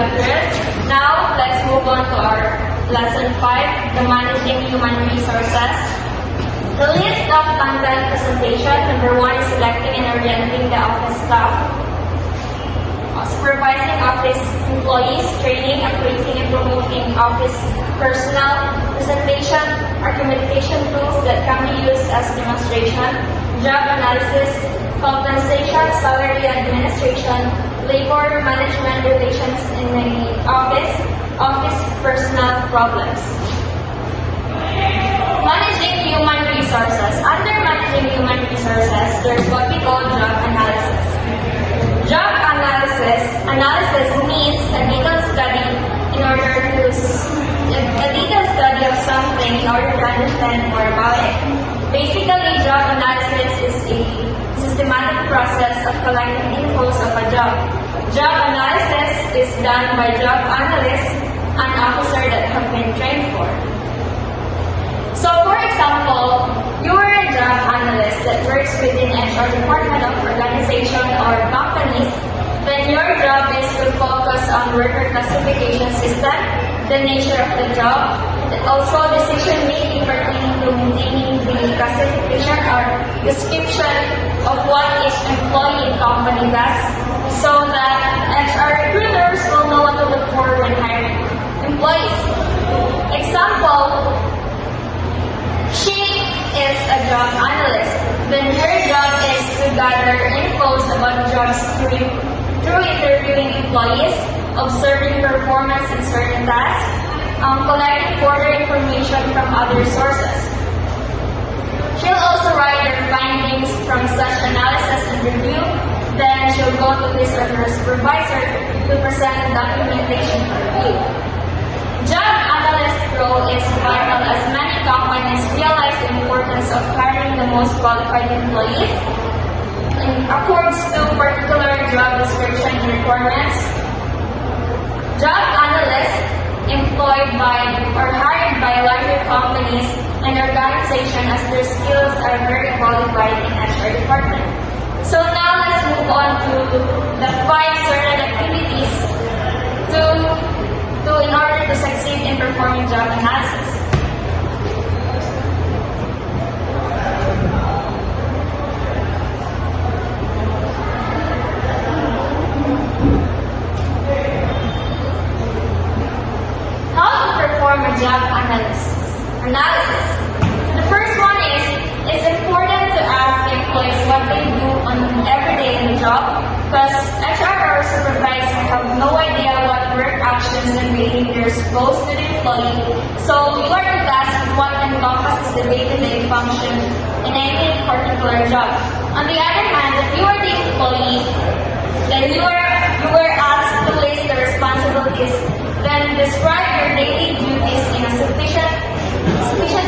address. Now, let's move on to our lesson 5, the managing human resources. The list of content presentation. Number 1 is selecting and orienting the office staff. Supervising office employees, training, appraising, and promoting office personnel. Presentation are communication tools that can be used as demonstration. Job analysis, compensation, salary administration, labor management relations in the office, office personnel problems. Managing human resources. Under managing human resources, there's what we call job analysis. Job analysis means a detailed study of something in order to understand more about it. Basically, job analysis is a systematic process of collecting infos of a job. Job analysis is done by job analysts, an officer that have been trained for. So, for example, you are a job analyst that works within HR department of organization or companies. Then your job is to focus on worker classification system, the nature of the job, and also decision-making pertaining to maintaining the classification or description of what each employee in company does, so that HR recruiters will know what to look for when hiring employees. Example, she is a job analyst. Then her job is to gather infos about jobs through interviewing employees, observing performance in certain tasks, collecting further information from other sources. She'll also write her findings from such analysis and review. Then she'll go to his or her supervisor to present the documentation for review. Job analyst role is vital as many companies realize the importance of hiring the most qualified employees in accordance to particular job description and requirements. Job analysts employed by or hired by larger companies and organizations as their skills are very qualified in HR department. So now let's move on to the 5 certain activities in order to succeed in performing job analysis. How to perform a job analysis. The first one is, it's important to ask employees what they do on every day in the job, because HR or supervisor have no idea what work actions and behaviors goes to the employee. So you are to ask what encompasses the day-to-day function in any particular job. On the other hand, if you are the employee, then you were asked to list the responsibilities, then describe your daily duties in a sufficient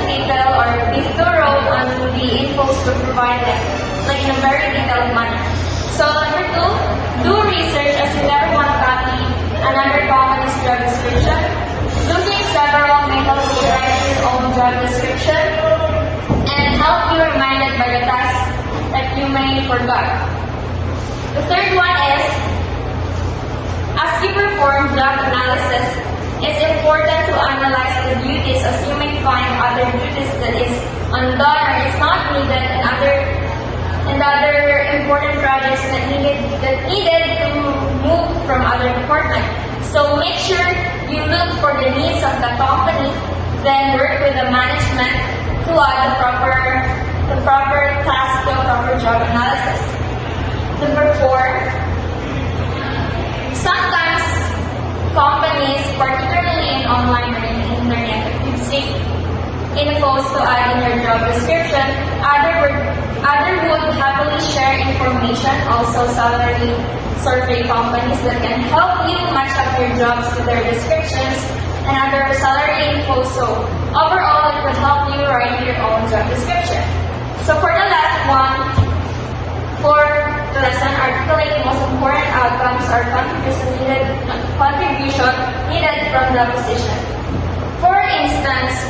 detail or be thorough on the infos to provide them, like in a very detailed manner. So number 2, do research as you never want to copy another company's job description. Looking several may help you write your own job description and help you reminded by the tasks that you may forgot. The third one is, as you perform job analysis, it's important to analyze the duties as you may find other duties that is undone or is not needed and other important projects that needed to move from other departments. So make sure you look for the needs of the company, then work with the management to add the proper task to a proper job analysis. Number 4, sometimes companies, particularly in online or in internet, you seek infos to add in your job description. Other would happily share information, also salary survey companies that can help you match up your jobs to their descriptions and other salary info. So overall, it would help you write your own job description. So for the last one, for the lesson, articulate the most important outcomes or contribution needed from the position. For instance,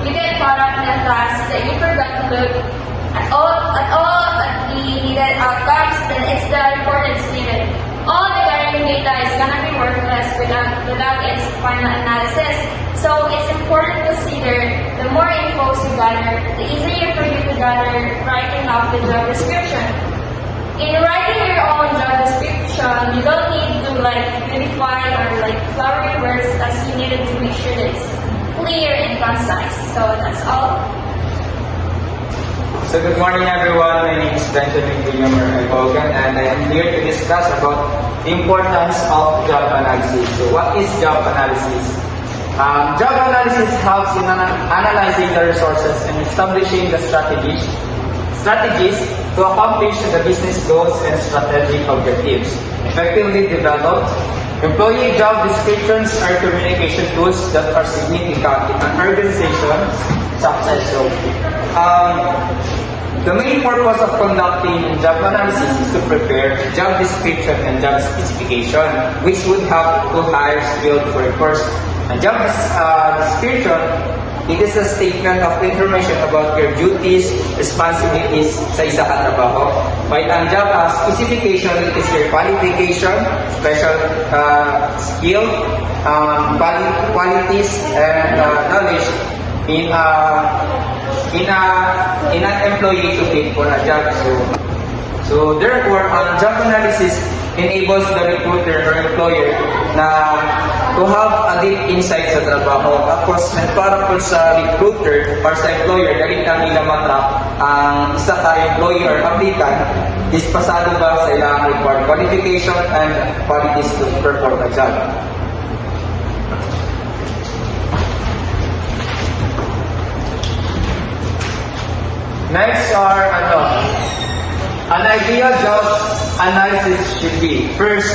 you get caught up in a task that you forgot to look at the needed outcomes, then it's the report that's needed. All the gathering data is gonna be worthless without the lab is final analysis. So it's important to consider the more info you gather, the easier for you to gather writing up the job description. In writing your own job description, you don't need to unify or flowery words as you needed to make sure that it's clear and concise. So that's all. So good morning everyone, my name is Benjamin William Bogan and I am here to discuss about the importance of job analysis. So what is job analysis? Job analysis helps in analyzing the resources and establishing the strategies to accomplish the business goals and strategic objectives. Effectively developed, employee job descriptions are communication tools that are significant in an organization's success. So, the main purpose of conducting job analysis is to prepare job description and job specification, which would help to hire skilled workers. A job description, it is a statement of information about your duties, responsibilities sa isa ka trabaho. While ang job specification, it is your qualification, special skill, qualities, and knowledge in an employee to bid for a job. So therefore, job analysis enables the recruiter or employer na to have a deep insight sa trabaho. Tapos, para po sa recruiter or sa employer, dahil na nila matrap ang isa ka employee or applicant is pasado ba sa ilang required qualification and qualities to perform a job. Next are an ideal job analysis should be first,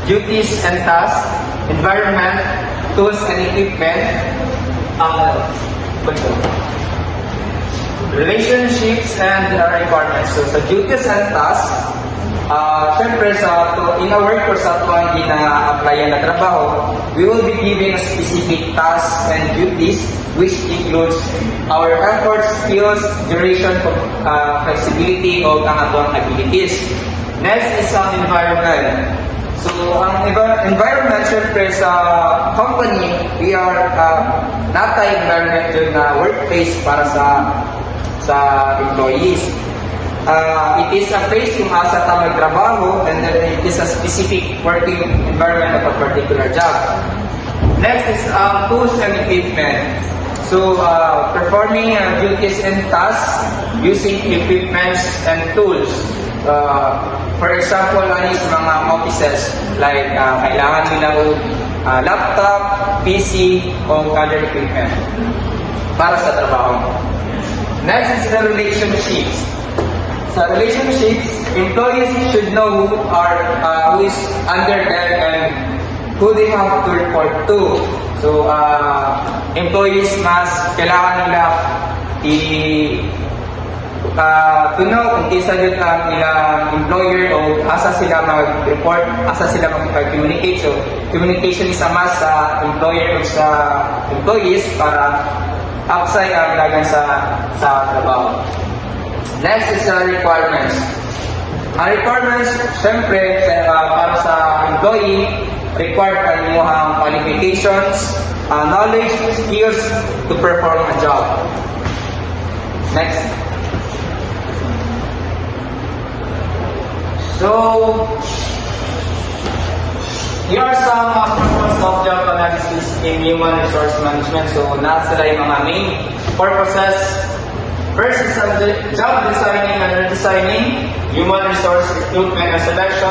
duties and tasks, environment, tools and equipment, relationships and requirements. So sa duties and tasks, syempre in a work or sa tuwang ina-applyan na trabaho, we will be given a specific tasks and duties which includes our efforts, skills, duration, flexibility, o ang atong abilities. Next is ang environment. So, ang environment, syempre sa company, we are environment yun na workplace para sa employees. It is a place kung asa ta magtrabaho and then it is a specific working environment of a particular job. Next is tools and equipment. So, performing duties and tasks using equipments and tools. For example, is mga offices like kailangan nila laptop, PC, o other equipment para sa trabaho. Next is the relationships. Sa relationships, employees should know who is under them and who they have to report to. So, employees kailangan nila to know kung kisa yun ang ilang employer o asa sila mag-report, asa sila mag-communicate. So, communication is a must sa employer o sa employees para upside ang lagan sa trabaho. Next is requirements. Ang requirements, syempre, para sa employee, required ang inyong qualifications, knowledge, skills to perform a job. Next. So, here are some purposes of job analysis in human resource management. So, sila yung mga main purposes. First is job designing and redesigning, human resource recruitment and selection,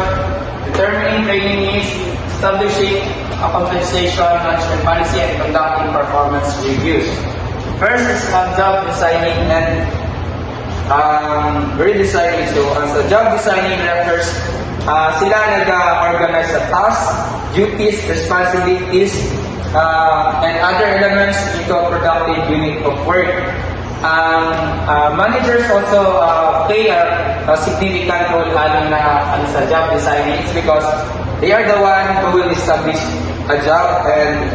determining training needs, establishing a compensation management policy, and conducting performance reviews. First is job designing and redesigning. So, as a job designing refers, sila nag-organize the tasks, duties, responsibilities, and other elements into a productive unit of work. Managers also play a significant role lalo na sa job designing because they are the one who will establish a job and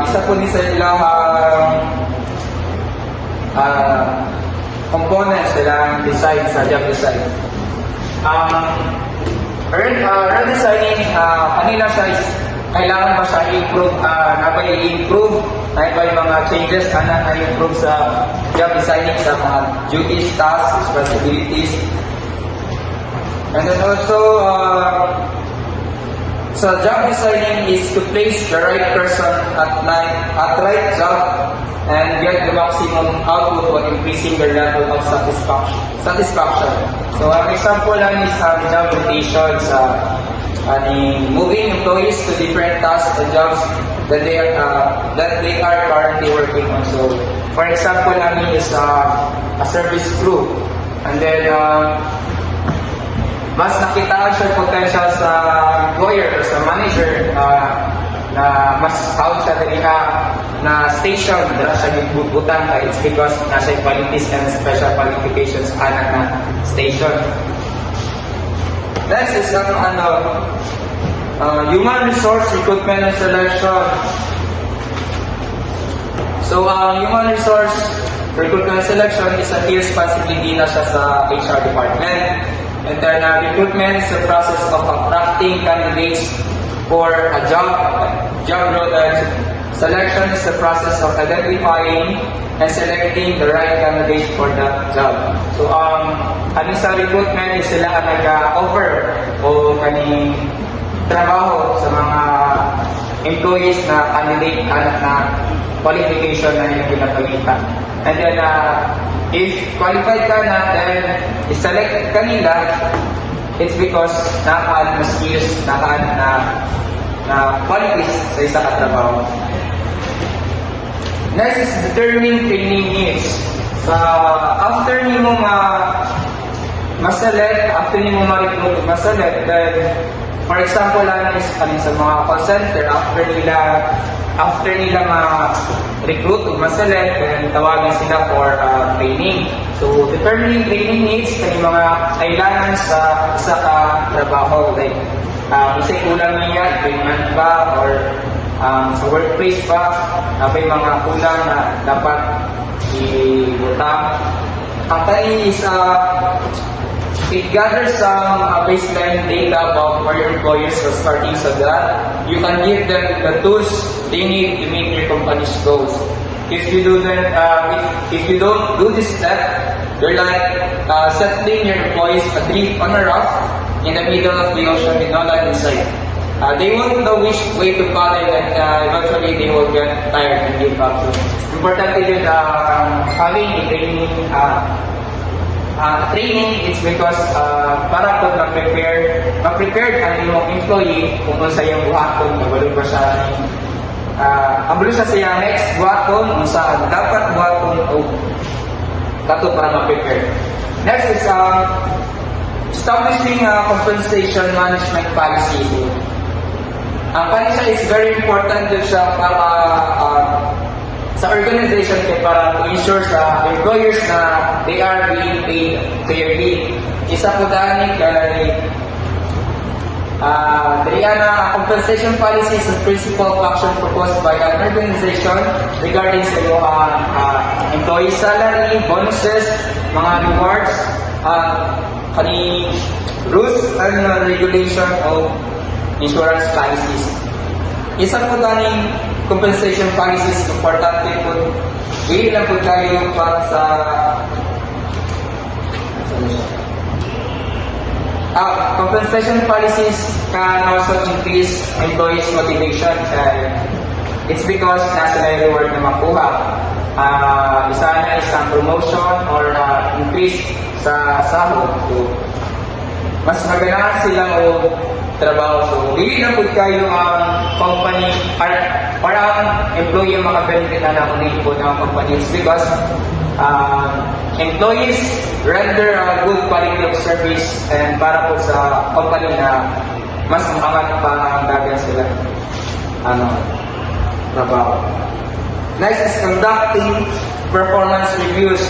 isa po ni sa ilang components silang design sa job design. Redesigning, kanila siya is kailangan ba siya i-improve, na ba i-improve, na ba yung mga changes na na-improve sa job designing sa mga duties, tasks, responsibilities. And then also, so job designing is to place the right person at right job and get the maximum output while increasing their level of satisfaction. So an example lang is job rotations, moving employees to different tasks and jobs that they are currently working on. So for example lang is a service crew, and then mas nakitaan siya potential sa employer or sa manager na mas out siya dali na station dala siya gibutang kay it's because nasa qualities and special qualifications anak na station. Next is human resource recruitment and selection. So human resource recruitment and selection is a key responsibility na siya sa HR department. And then recruitment is the process of attracting candidates for a job role. Selection is the process of identifying and selecting the right candidates for that job. So sa recruitment is sila ang nag-offer o kaning trabaho sa mga employees na candidate anak na qualification na yung pinapagita. And then if qualified ka na, then i-select ka nila, it's because naka-add na skills, naka-add na qualities sa isa katrabaho. Next is determining training needs. After nimo ma-select, after nimo ma-recruit, ma-select, then for example lang is sa mga call center, after nila ma-recruit o ma-select, then tawagan sila for training. So, determining training needs kani mga kailangan sa isa ka trabaho. Like, isa'y kulang niya, payment ba, or sa workplace ba, may mga kulang na dapat i-butang. Ang kani is it gathers some baseline data about where your employees are starting so that you can give them the tools they need to meet your company's goals. If you do that, if you don't do this step, you're like settling your employees adrift on a raft in the middle of the ocean with no land in sight. They won't know which way to follow, and eventually they will get tired and give up. So, important is having a training is because para po ma-prepared ang iyong employee kung sa iyong buhaton, nabalo ba siya abalo siya sa iyong next buhaton, kung saan dapat buhaton o dato para ma-prepare. Next is establishing a compensation management policy. Ang policy is very important din siya para sa organization kay para to ensure sa employers na they are being paid fairly. Isa po dani kay Adriana, compensation policy is a principle of action proposed by an organization regarding sa employee salary, bonuses, mga rewards, rules and regulation of insurance policies. Isa po daning compensation policies importante po. Hindi lang po tayo para sa compensation policies can also increase employees' motivation. It's because nasa may reward na makuha. Isa na isang promotion or increase sa sahod. So, mas maganahan sila o trabaho. So, hindi na po kayo ang company para ang employee ang makabenefit na nakunin po ng company. It's because employees render a good quality of service and para po sa company na mas maangat pa ang dagan sila trabaho. Next is conducting performance reviews.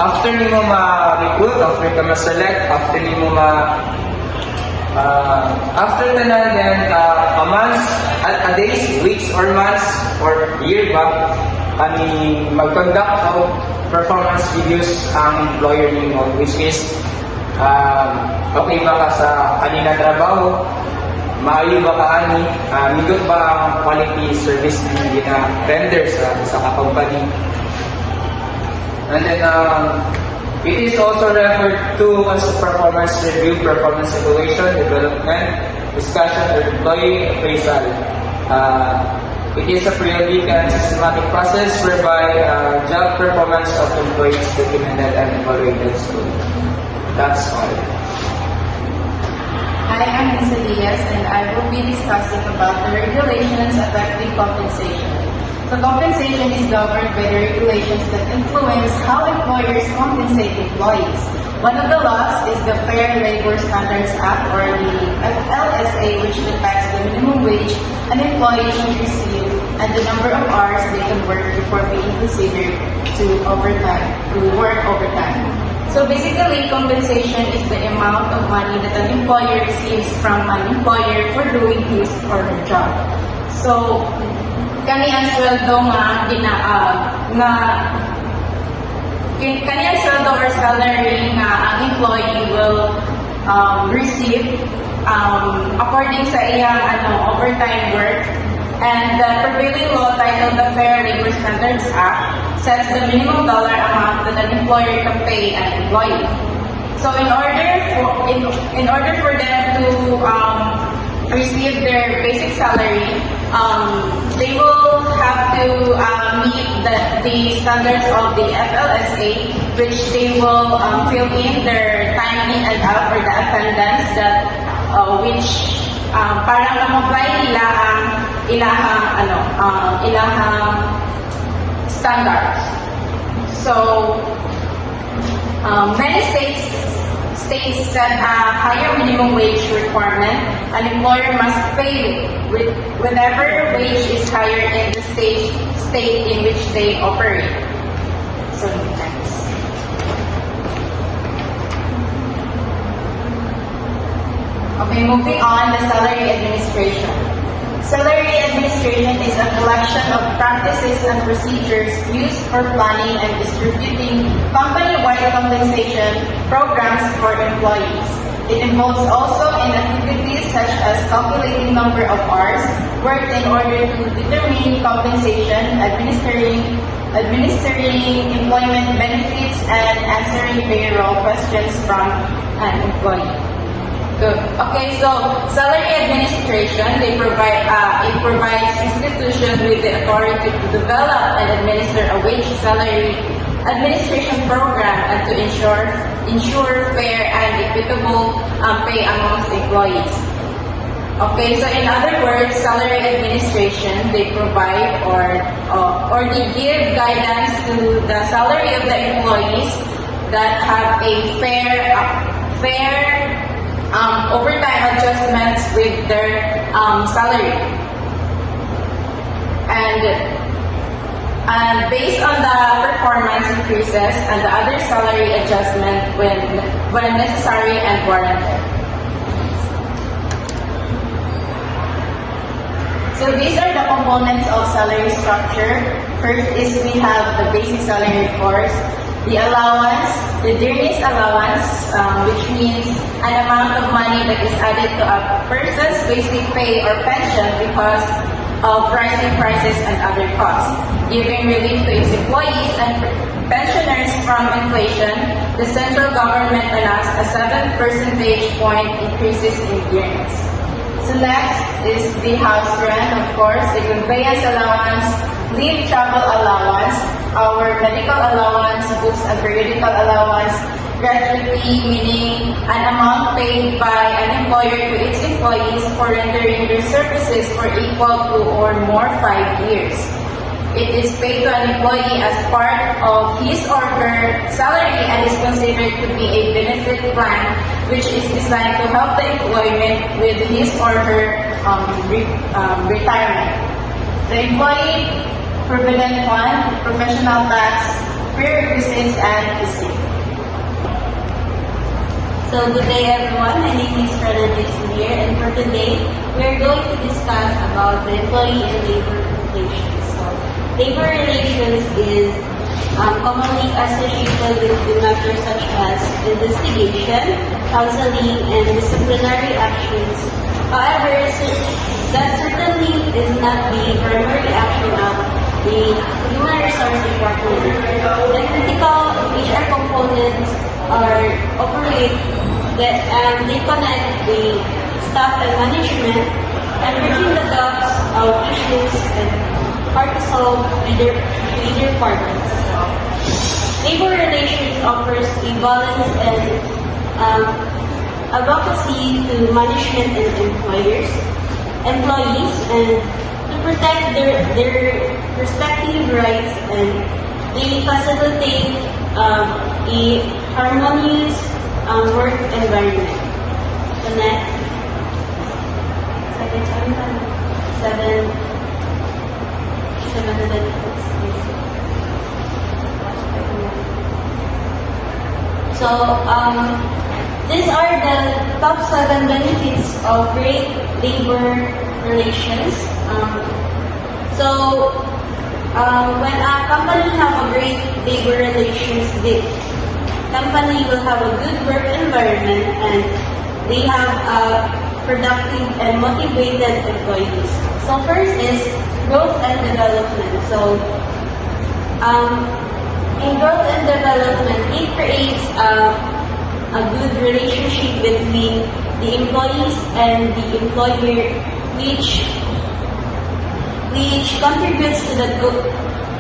After nimo ma-recruit, after ka ma-select, after nimo after tanan, then a month, a days, weeks, or months, or year ba, mag-conduct of performance reviews ang employer nimo, which is okay ba ka sa kanina trabaho, maayo ba kaani, migot ba ang quality service na gina-render sa company. And then, it is also referred to as performance review, performance evaluation, development, discussion, or employee appraisal. It is a periodic and systematic process whereby job performance of employees documented and evaluated. So that's all. Hi, I'm Ms. Elias, and I will be discussing about the regulations affecting compensation. So compensation is governed by the regulations that influence how employers compensate employees. One of the laws is the Fair Labor Standards Act, or the FLSA, which defines the minimum wage an employee should receive and the number of hours they can work before being considered to work overtime. So basically, compensation is the amount of money that an employer receives from an employer for doing his or her job. So, kani ang sweldo kani ang sweldo or salary nga ang employee will receive according sa iyang overtime work. And the prevailing law titled the Fair Labor Standards Act sets the minimum dollar amount that an employer can pay an employee. So in order for them to receive their basic salary, they will have to meet the standards of the FLSA, which they will fill in their time in and out, or the attendance that which para ma-apply nila ang ilahang standards. So many states set a higher minimum wage requirement. An employer must pay whenever wage is higher in the state in which they operate. So next. Okay, moving on, the salary administration. Salary administration is a collection of practices and procedures used for planning and distributing company-wide compensation programs for employees. It involves also in activities such as calculating number of hours worked in order to determine compensation, administering employment benefits, and answering payroll questions from an employee. Good. Okay, so salary administration, it provides institutions with the authority to develop and administer a wage salary administration program and to ensure fair and equitable pay amongst employees. Okay, so in other words, salary administration, they provide or they give guidance to the salary of the employees that have a fair overtime adjustments with their salary. And based on the performance increases and the other salary adjustment when necessary and warranted. So these are the components of salary structure. First is we have the basic salary, of course, the allowance, the dearness allowance, which means an amount of money that is added to a person's basic pay or pension because of rising prices and other costs, giving relief to its employees and pensioners from inflation. The central government announced a 7 percentage point increases in dearness. So next is the house rent, of course, the conveyance allowance, leave travel allowance, our medical allowance, books and periodical allowance, gratuity, meaning an amount paid by an employer to its employees for rendering their services for equal to or more 5 years. It is paid to an employee as part of his or her salary and is considered to be a benefit plan which is designed to help the employment with his or her retirement. The employee provident fund, professional tax, prerequisites, and estate. So good day everyone, my name is Freda Jason and for today we are going to discuss about the employee and labor relations. So labor relations is commonly associated with matters such as investigation, counseling, and disciplinary actions. However, that certainly is not the primary action of the human resource department. The critical HR components are operate that and they connect the staff and management and bridging the gaps of issues and hard to solve major partners. Labor relations offers a balance and advocacy to management and employees, and to protect their respective rights, and they facilitate a harmonious work environment. The next, seven benefits. So, these are the top 7 benefits of great labor relations. When a company have a great labor relations, the company will have a good work environment and they have a productive and motivated employees. So first is growth and development. So in growth and development, it creates a good relationship between the employees and the employer, which contributes to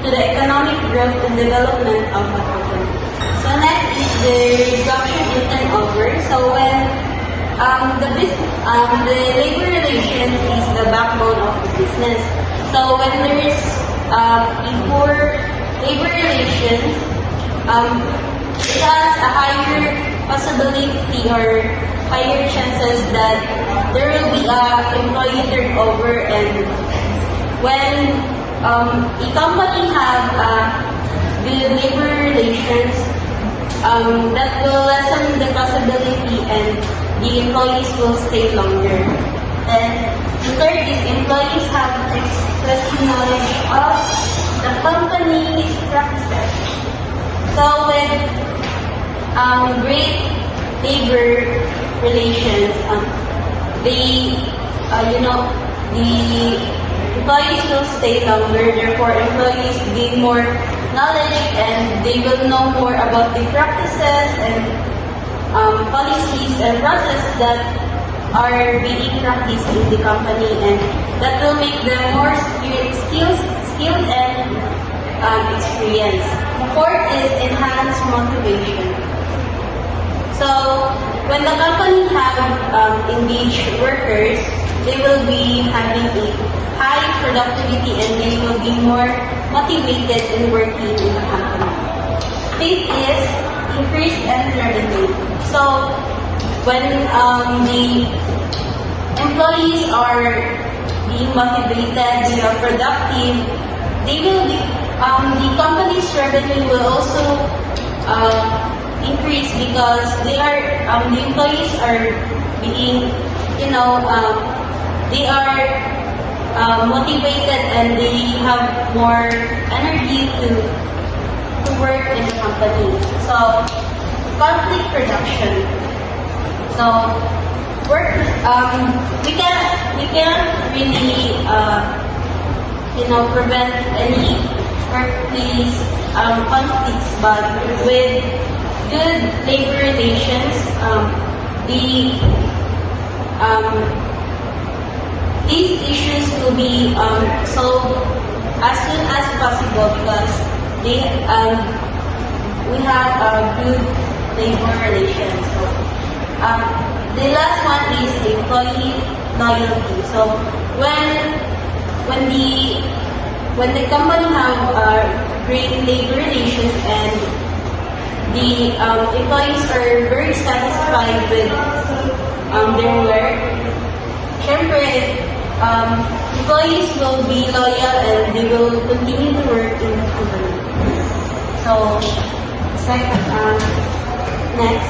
the economic growth and development of a company. So next is the reduction in turnover. So when the labor relations is the backbone of the business. So when there is a poor labor relations, it has a higher possibility or higher chances that there will be a employee turnover, and when a company have good labor relations, that will lessen the possibility and the employees will stay longer. And the third is employees have excessive knowledge of the company's practices. So with great labor relations, the employees will stay longer. Therefore, employees gain more knowledge and they will know more about the practices and policies and processes that are being practiced in the company, and that will make them more skilled and experienced. The fourth is enhanced motivation. So when the company have engaged workers, they will be having a high productivity and they will be more motivated in working in the company. Fifth is increased revenue. So when the employees are being motivated, they are productive, they will be the company's revenue will also increase because they are the employees are being they are motivated and they have more energy to work in the company. So conflict reduction. So work we can't really prevent any workplace conflicts, but with good labor relations, these issues will be solved as soon as possible because we have good labor relations. So, the last one is employee loyalty. So when the company have great labor relations and the employees are very satisfied with their work, syempre, employees will be loyal and they will continue to work in the company. So, next.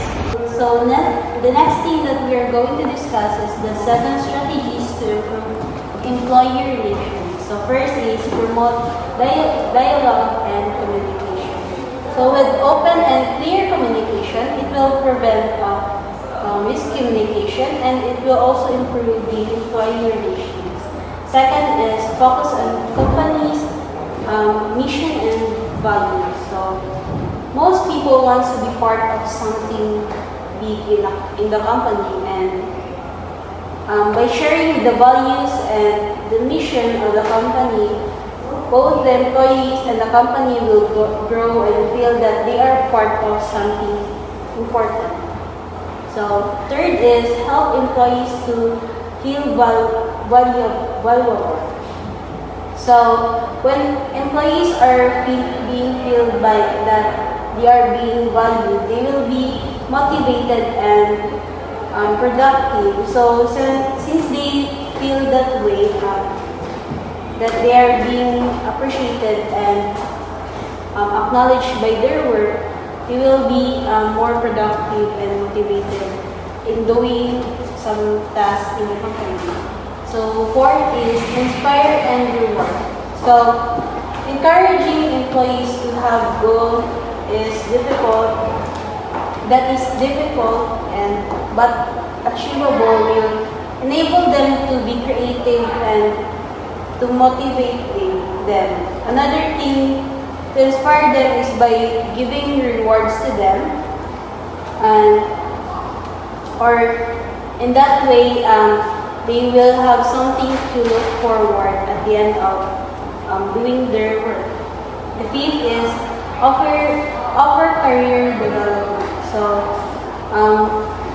So, the next thing that we are going to discuss is the 7 strategies to improve employee relations. So, first is promote dialogue and communication. So, with open and clear communication, it will prevent miscommunication and it will also improve the employee relations. Second is focus on company's mission and values. So most people want to be part of something big in the company, and by sharing the values and the mission of the company, both the employees and the company will grow and feel that they are part of something important. So third is help employees to feel valuable. So when employees are being feel by that they are being valued, they will be motivated and productive. So since they feel that way, that they are being appreciated and acknowledged by their work, they will be more productive and motivated in doing some tasks in the company. So fourth is inspire and reward. So encouraging employees to have goals is difficult. That is difficult but achievable will enable them to be creative and to motivate them. Another thing to inspire them is by giving rewards to them, and or in that way they will have something to look forward at the end of doing their work. The fifth is offer career development. So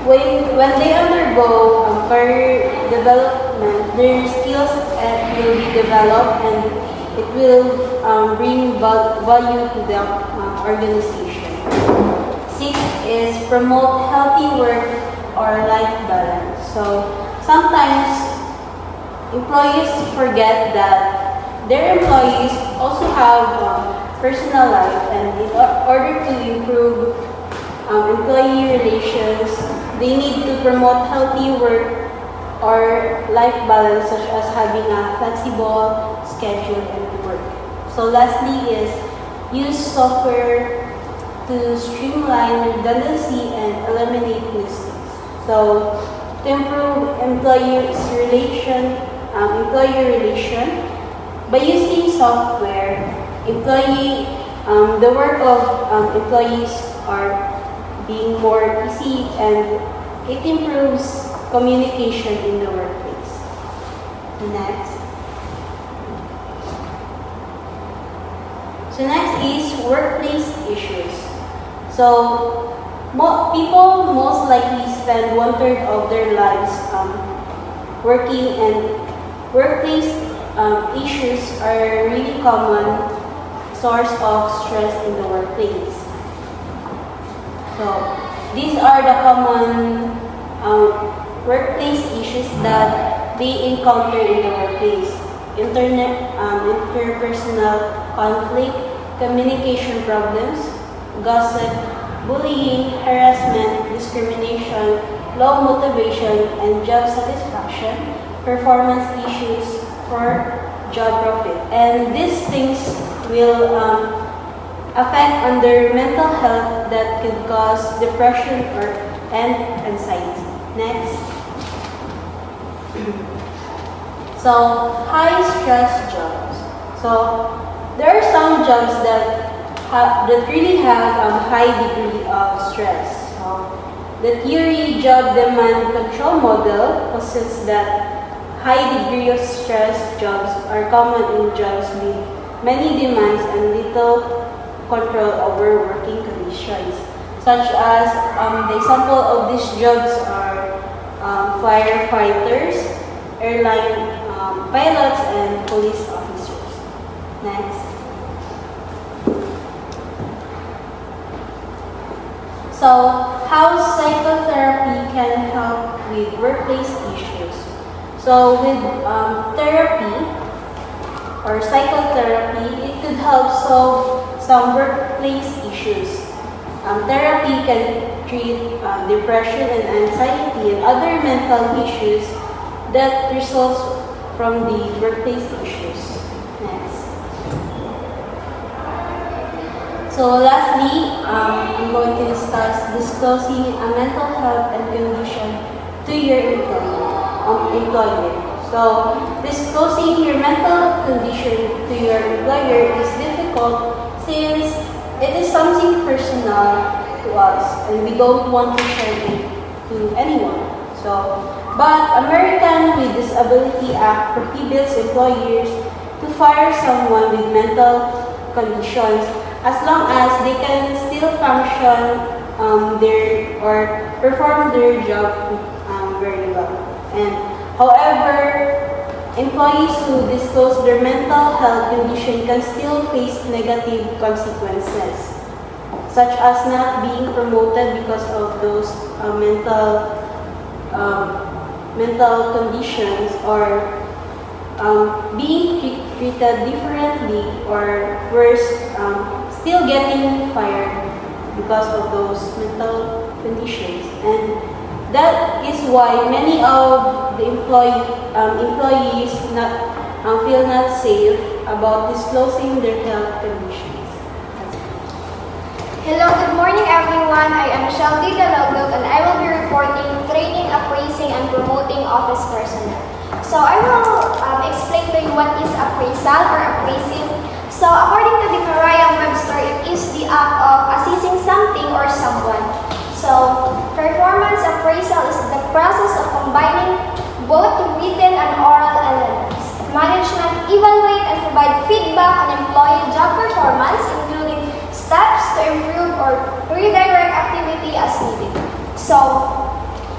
when they undergo career development, their skills will be developed and it will bring value to the organization. Sixth is promote healthy work or life balance. So sometimes employees forget that their employees also have personal life, and in order to improve employee relations, they need to promote healthy work or life balance, such as having a flexible schedule and work. So lastly is use software to streamline redundancy and eliminate mistakes. So to improve employee relation, by using software, the work of employees are being more easy, and it improves communication in the workplace. Next. So next is workplace issues. So people most likely spend 1/3 of their lives working, and workplace issues are really common source of stress in the workplace. So these are the common workplace issues that they encounter in the workplace: interpersonal conflict, communication problems, gossip, bullying, harassment, discrimination, low motivation and job satisfaction, performance issues, or job profit. And these things will affect on their mental health that could cause depression and anxiety. Next. So, high stress jobs. So, there are some jobs that really have a high degree of stress. So, the theory job demand control model posits that high degree of stress jobs are common in jobs with many demands and little control over working conditions, such as the example of these jobs are firefighters, airline pilots, and police officers. Next. So, how psychotherapy can help with workplace issues? So, with therapy or psychotherapy, it could help solve some workplace issues. Therapy can treat depression and anxiety and other mental issues that results from the workplace issues. Next. So lastly, I'm going to discuss disclosing a mental health and condition to your employer. So, disclosing your mental condition to your employer is difficult since it is something personal to us and we don't want to share it to anyone. But American with Disability Act prohibits employers to fire someone with mental conditions as long as they can still function or perform their job very well. And however, employees who disclose their mental health condition can still face negative consequences, such as not being promoted because of those mental conditions, or being treated differently, or worse, still getting fired because of those mental conditions. And that is why many of the employees feel not safe about disclosing their health conditions. Hello, good morning everyone. I am Shelby Dalaglog and I will be reporting training, appraising, and promoting office personnel. So I will explain to you what is appraisal or appraising. So according to the Merriam-Webster, it is the act of assessing something or someone. So performance appraisal is the process of combining both written and oral elements. Management evaluate and provide feedback on employee job performance, including steps to improve or redirect activity as needed. So,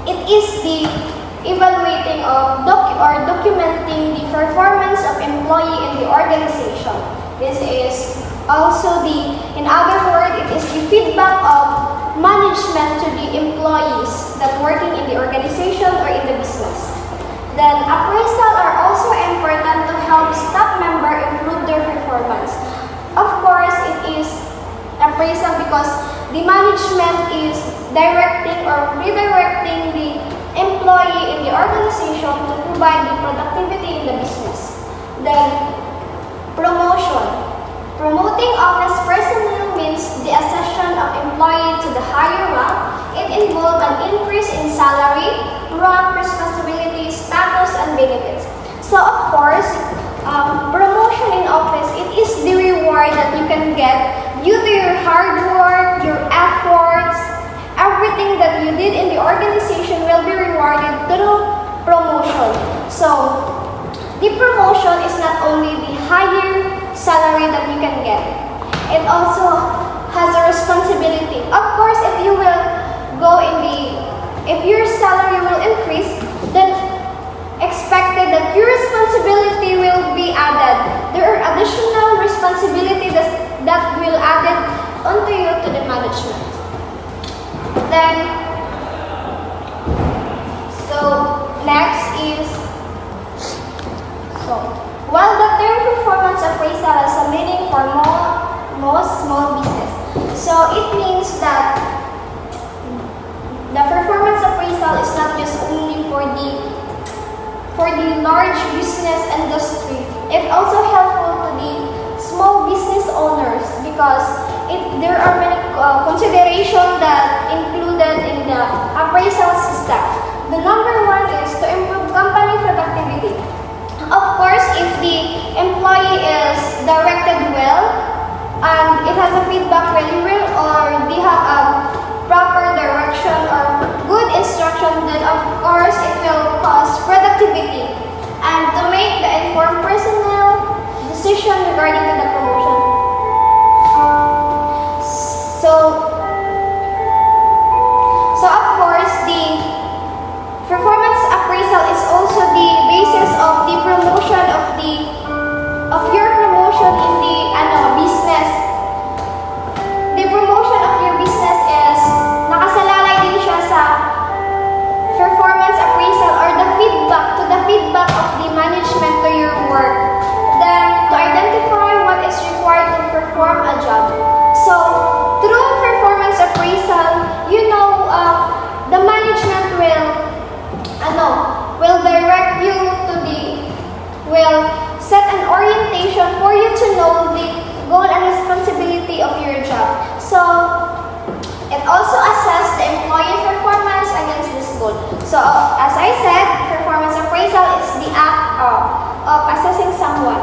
it is the evaluating of documenting the performance of employee in the organization. This is also in other words, it is the feedback of management to the employees that working in the organization or in the business. Then, appraisal are also important to help staff member improve their performance. Of course, it is appraisal because the management is directing or redirecting the employee in the organization to provide the productivity in the business. Then, promotion. Promoting office personnel means the accession of employee to the higher rank. It involves an increase in salary, rank, responsibility, status, and benefits. So, of course, promotion in office, it is the reward that you can get due to your hard work, your efforts, everything that you did in the organization will be rewarded through promotion. So, the promotion is not only the higher salary that you can get, it also has a responsibility. Of course, if you will if your salary will increase, then expected that your responsibility will be added. There are additional responsibilities that will added onto you to the management. Then, next is, while the term performance appraisal has a meaning for most small business, so it means that the performance appraisal is not just only for the large business industry. It's also helpful to the small business owners because there are many considerations that included in the appraisal system. The number one is to improve company productivity. Of course, if the employee is directed well and it has a feedback really well, or they have a proper direction or good instruction, then of course it will cause productivity and to make the informed personnel decision regarding to the promotion. So of course the performance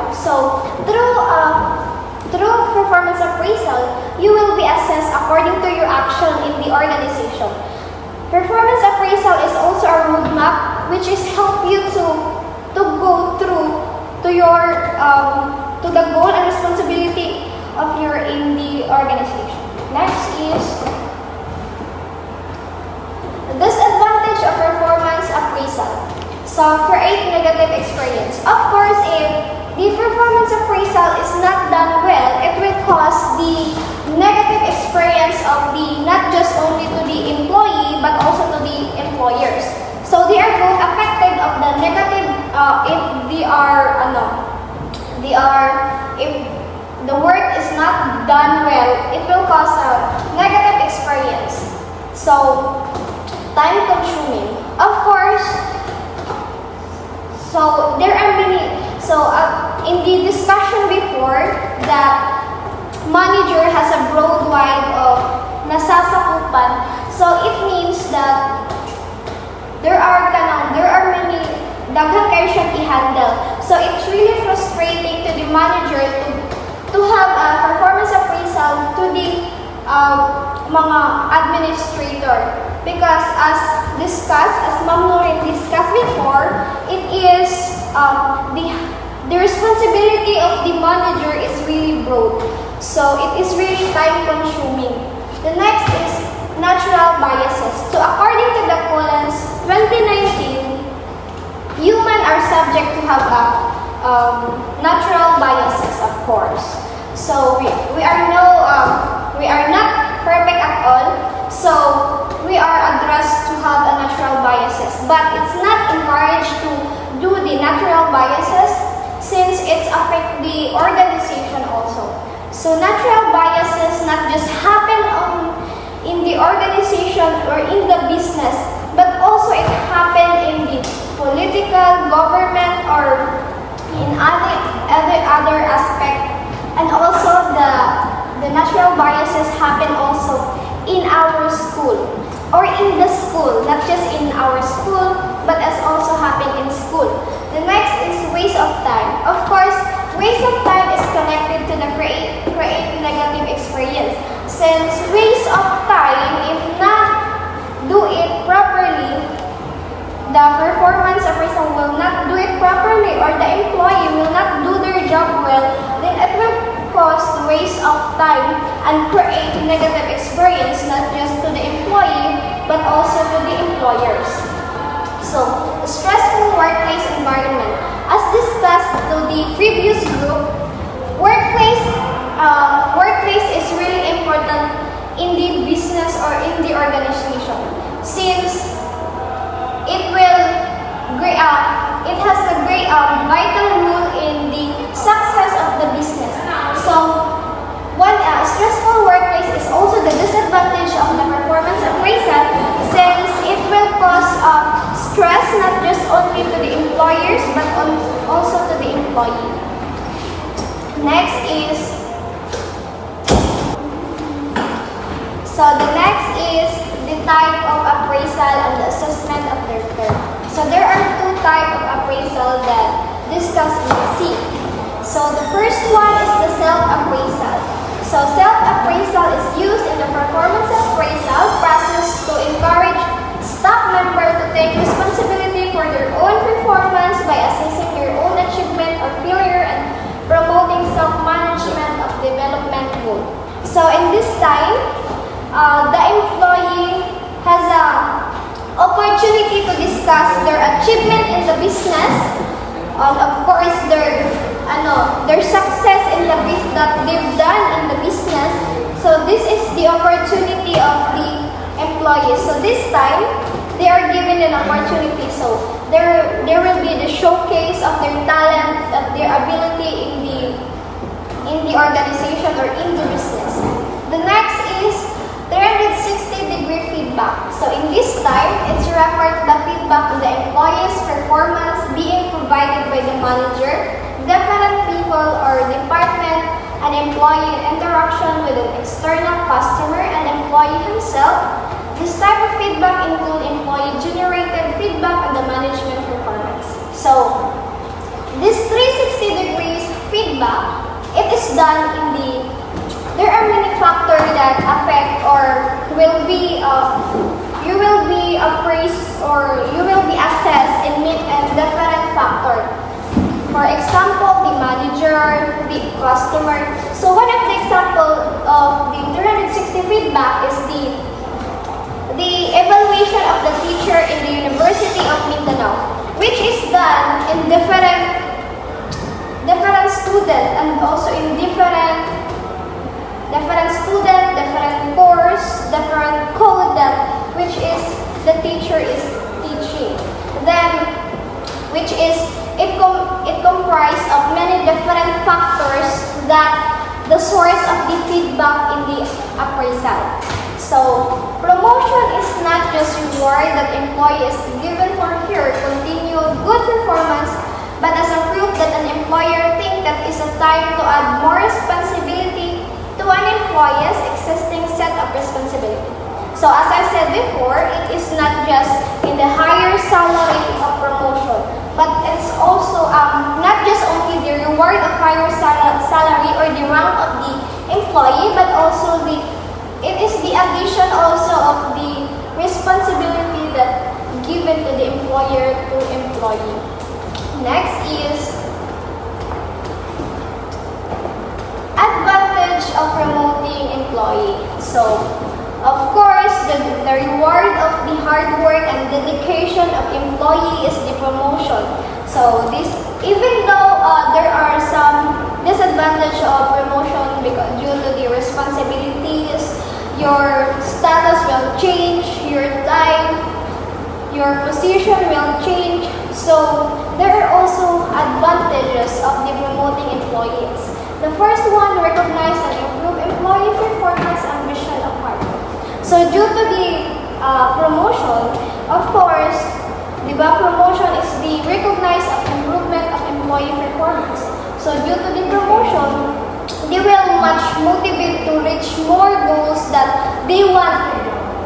job. So through performance appraisal, you will be assessed according to your action in the organization. Performance appraisal is also a roadmap which is help you to go through to your to the goal and responsibility of your in the organization. Next is disadvantage of performance appraisal. So create negative experience. Of course, if the performance appraisal is not done well, it will cause the negative experience of the not just only to the employee but also to the employers. So they are both affected of the negative if if the work is not done well, it will cause a negative experience. So time consuming. Of course, so there are many. So in the discussion before, that manager has a broad wide of nasasakupan. So it means that there are many daghang kayo siyang i-handle. So it's really frustrating to the manager to have a performance appraisal to the mga administrator, because as discussed, as Ma'am Noreen discussed before, it is the responsibility of the manager is really broad. So it is really time consuming. The next is natural biases. So according to the Collins 2019, humans are subject to have natural biases, of course. So we are not perfect at all. So we are addressed to have a natural biases, but it's not encouraged to do the natural biases since it's affect the organization also. So natural biases not just happen in the organization or in the business, but also it happen in the political, government, or in other aspect. And also the natural biases happen also in our school or in the school, not just in our school, but as also happen in school. The next is waste of time. Of course, waste of time is connected to the create negative experience. Since waste of time, if not do it properly, the performance appraisal will not do it properly, or the employee will not do their job well, then it will cause waste of time and create negative experience not just to the employee but also to the employers. So, stressful workplace environment. As discussed to the previous group, workplace is really important in the business or in the organization, since it has a great vital role in the success of the business. So, one stressful workplace is also the disadvantage of the performance appraisal, since it will cause stress not just only to the employers but also to the employee. Next is the type of appraisal and the assessment of their term. So there are two types of appraisal that discussed in the C. So the first one is the self-appraisal. So self-appraisal is used in the performance appraisal process to encourage staff members to take responsibility for their own performance by assessing their own achievement or failure and promoting self-management of development goal. So in this time, the employee has an opportunity to discuss their achievement in the business, of course their success in the business that they've done in the business. So this is the opportunity of the employees. So this time they are given an opportunity. So there will be the showcase of their talent, of their ability in the organization or in the business. The next is 360-degree feedback. So in this time, it's referred to the feedback on the employee's performance being provided by the manager, different people or department, and employee interaction with an external customer and employee himself. This type of feedback include employee-generated feedback on the management performance. So this 360 degrees is done in the, there are many factors that affect or will be, you will be appraised or you will be assessed in different factors. For example, the manager, the customer. So one of the example of the 360 feedback is the evaluation of the teacher in the University of Mindanao, which is done in different student and also in different student, different course, different code that which is the teacher is teaching. Then, which is it comprises of many different factors that the source of the feedback in the appraisal. So, promotion is not just reward that employee is given for her continued good performance, but as a proof that an employer thinks that is a time to add more responsibility to an employee's existing set of responsibility. So as I said before, it is not just in the higher salary of promotion, but it's also not just only the reward of higher salary or the rank of the employee, but also it is the addition also of the responsibility that given to the employer to employee. Next is advantage of promoting employee. So, of course, the reward of the hard work and dedication of employee is the promotion. So, this even though there are some disadvantage of promotion because due to the responsibilities, your status will change, your time, your position will change. So, there are also advantages of the promoting employees. The first one, recognize and improve employee performance and mission of hard work. So, due to the promotion, of course, the promotion is the recognize of improvement of employee performance. So, due to the promotion, they will much motivate to reach more goals that they want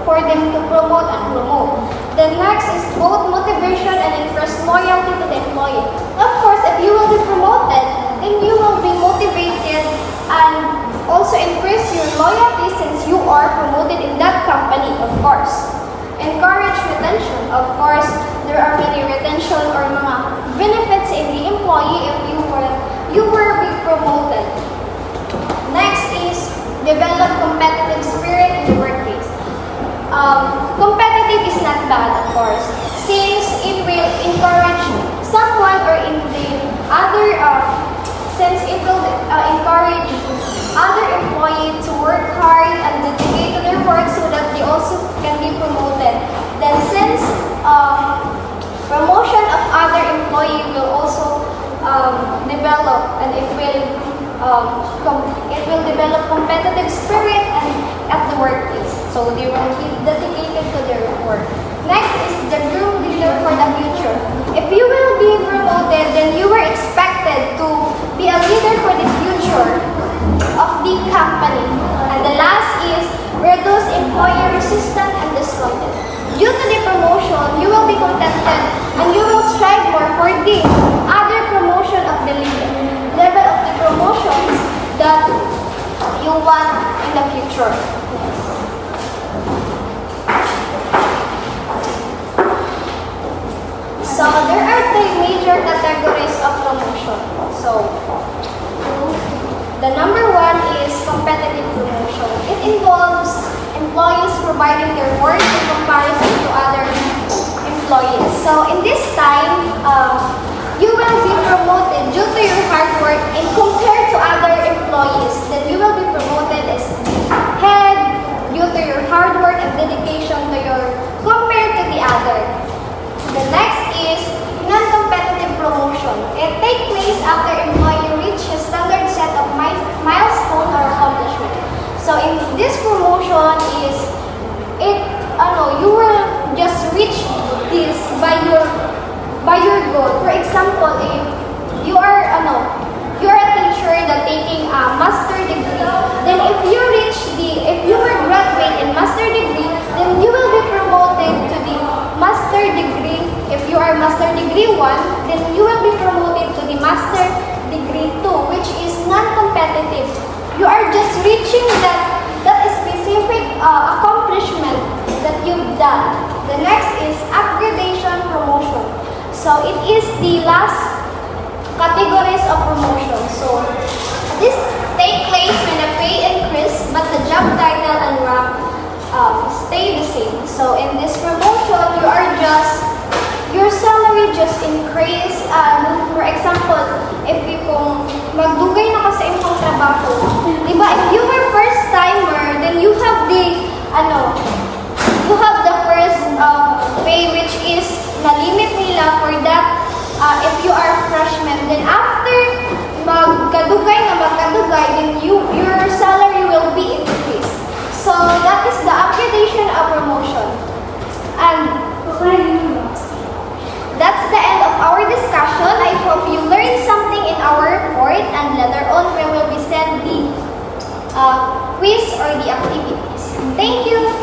for them to promote and promote. The next is both motivation and increased loyalty to the employee. Of course, if you will be promoted, then you will be motivated and also increase your loyalty since you are promoted in that company, of course. Encourage retention. Of course, there are many retention or mga benefits in the employee if you were be promoted. Next is develop competitive spirit in the workplace. Competitive is not bad, of course, since it will encourage someone or in the other, since it will encourage other employees to work hard and dedicate to their work so that they also can be promoted. Then since promotion of other employee will also develop and it will develop competitive spirit and at the workplace. So they will be dedicated to their work. Next is the groom leader for the future. If you will be promoted, then you were expected to be a leader for the future of the company. And the last is reduce employee resistance and discontent. Due to the promotion, you will be contented and you will strive more for the other promotion of the level of the promotions that you want in the future. So there are three major categories of promotion. So the number one is competitive promotion. It involves employees providing their work in comparison to other employees. So in this time, you will be promoted due to your hard work and compared to other employees. Then you will be promoted as head due to your hard work and dedication to your compared to the other. The next is non-competitive promotion. It takes place after employee reach a standard set of milestone or accomplishment. So in this promotion is you will just reach this by your goal. For example, if you are a teacher that taking a master degree, then if you were graduate in master degree, then you will be promoted to the master degree. If you are master degree 1, then you will be promoted to the master degree 2, which is non-competitive So it is the last categories of promotion. So this take place when the pay increase but the job title and rank stay the same. So in this promotion, your salary just increase. For example, if kung magdugay na ka sa imong trabaho, di ba, if you were first timer, then you have the first pay, which is na limit nila for that if you are freshman. Then after magkadugay, then your salary will be increased. So that is the accreditation of promotion. And that's the end of our discussion. I hope you learned something in our report, and later on we will be sent the quiz or the activities. Thank you.